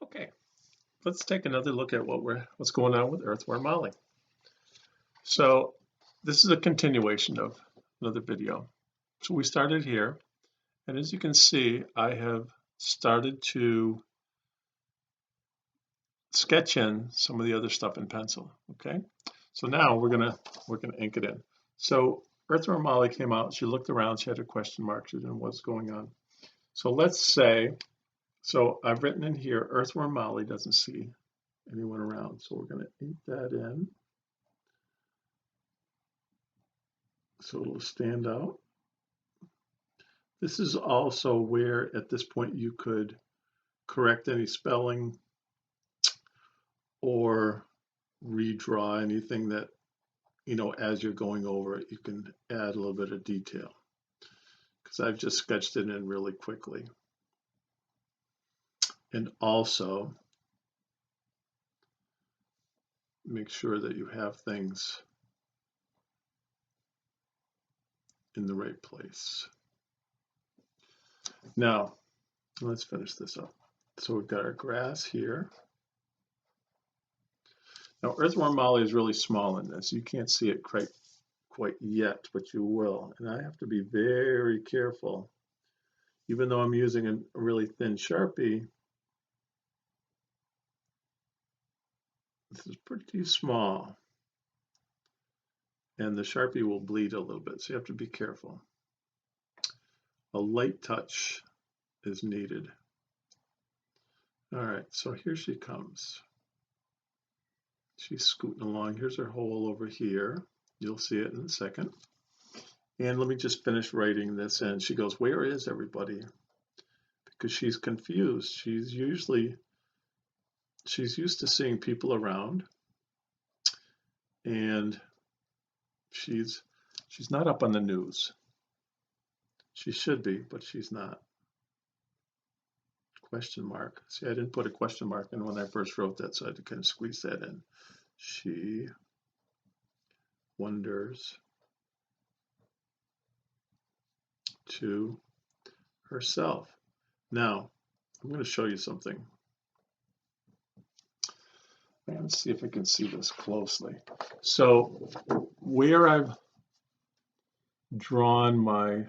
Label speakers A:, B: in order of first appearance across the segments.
A: Okay, let's take another look at what's going on with Earthworm Molly. So this is a continuation of another video. So we started here, and as you can see, I have started to sketch in some of the other stuff in pencil. Okay, so now we're gonna ink it in. So Earthworm Molly came out. She looked around. She had a question mark. She didn't know what's going on. So let's say, so I've written in here, Earthworm Molly doesn't see anyone around. So we're going to ink that in so it'll stand out. This is also where at this point you could correct any spelling or redraw anything that, as you're going over it, you can add a little bit of detail, because I've just sketched it in really quickly. And also make sure that you have things in the right place. Now, let's finish this up. So we've got our grass here. Now, Earthworm Molly is really small in this. You can't see it quite yet, but you will. And I have to be very careful. Even though I'm using a really thin Sharpie, this is pretty small. And the Sharpie will bleed a little bit, so you have to be careful. A light touch is needed. All right, so here she comes. She's scooting along. Here's her hole over here. You'll see it in a second. And let me just finish writing this in. She goes, "Where is everybody?" Because she's confused. She's used to seeing people around, and she's not up on the news. She should be, but she's not. Question mark. See, I didn't put a question mark in when I first wrote that, so I had to kind of squeeze that in. She wonders to herself. Now, I'm going to show you something. Let's see if I can see this closely. So where I've drawn my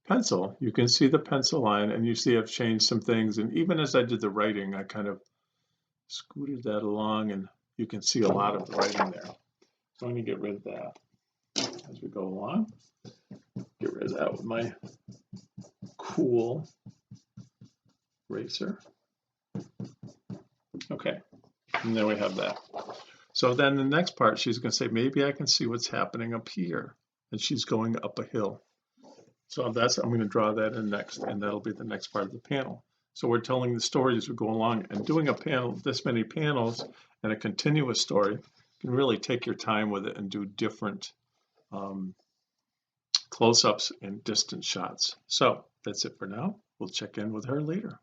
A: pencil, you can see the pencil line, and you see I've changed some things. And even as I did the writing, I kind of scooted that along, and you can see a lot of the writing there. So I'm going to get rid of that as we go along. Get rid of that with my cool eraser. Okay, and there we have that. So then the next part, she's going to say, maybe I can see what's happening up here. And she's going up a hill. So I'm going to draw that in next, and that'll be the next part of the panel. So we're telling the story as we go along, and doing a panel, this many panels, and a continuous story, you can really take your time with it and do different close-ups and distant shots. So that's it for now. We'll check in with her later.